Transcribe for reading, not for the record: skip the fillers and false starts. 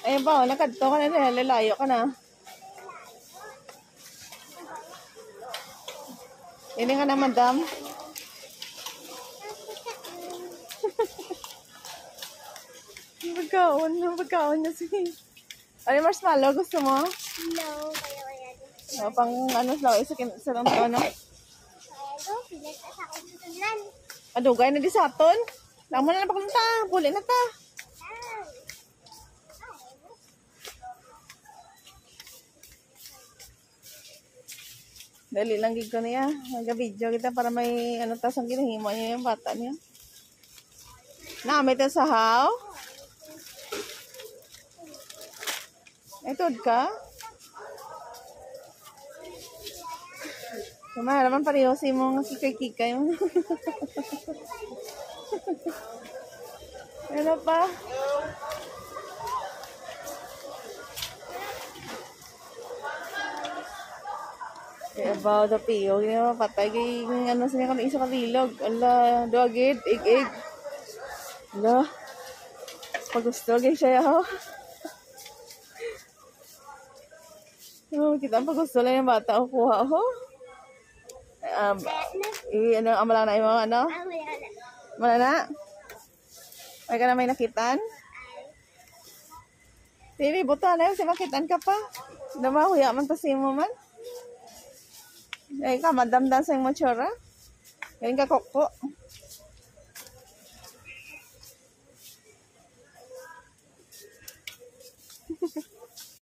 Ayun ba, nakadto ka na, lalayo ka na. Hindi ka na, madam. Pagkaon niya si... Ano yung marshmallow? Gusto mo? No, kaya. Pang ano, sa lang to, ano? Adugay na di sa aton. Lang mo na napakunta. Puli na ta. Dali lang gig ko niya. Mag-video kita para may ano tasang ginahimo niya yung bata niya. Naamit ang sahaw. Itod ka. Kumahal naman pareho si mong kikay-kikay mo. Ano pa? About the piyo, hindi naman patay. Kaya ano siya kung isa kalilog. Ala, duwagid, ig-ig. Ala, pagusto, kaya siya ako. Kita ang pagusto lang yung bata o kuha ako. Ano, amala na yung mga ano? Wala na? Ay ka na may nakitan? Hindi, buto na yun. Makitan ka pa. Namahuya man kasi mo man. Ay ka, madamdan sa yung matsura. Galing ka koko.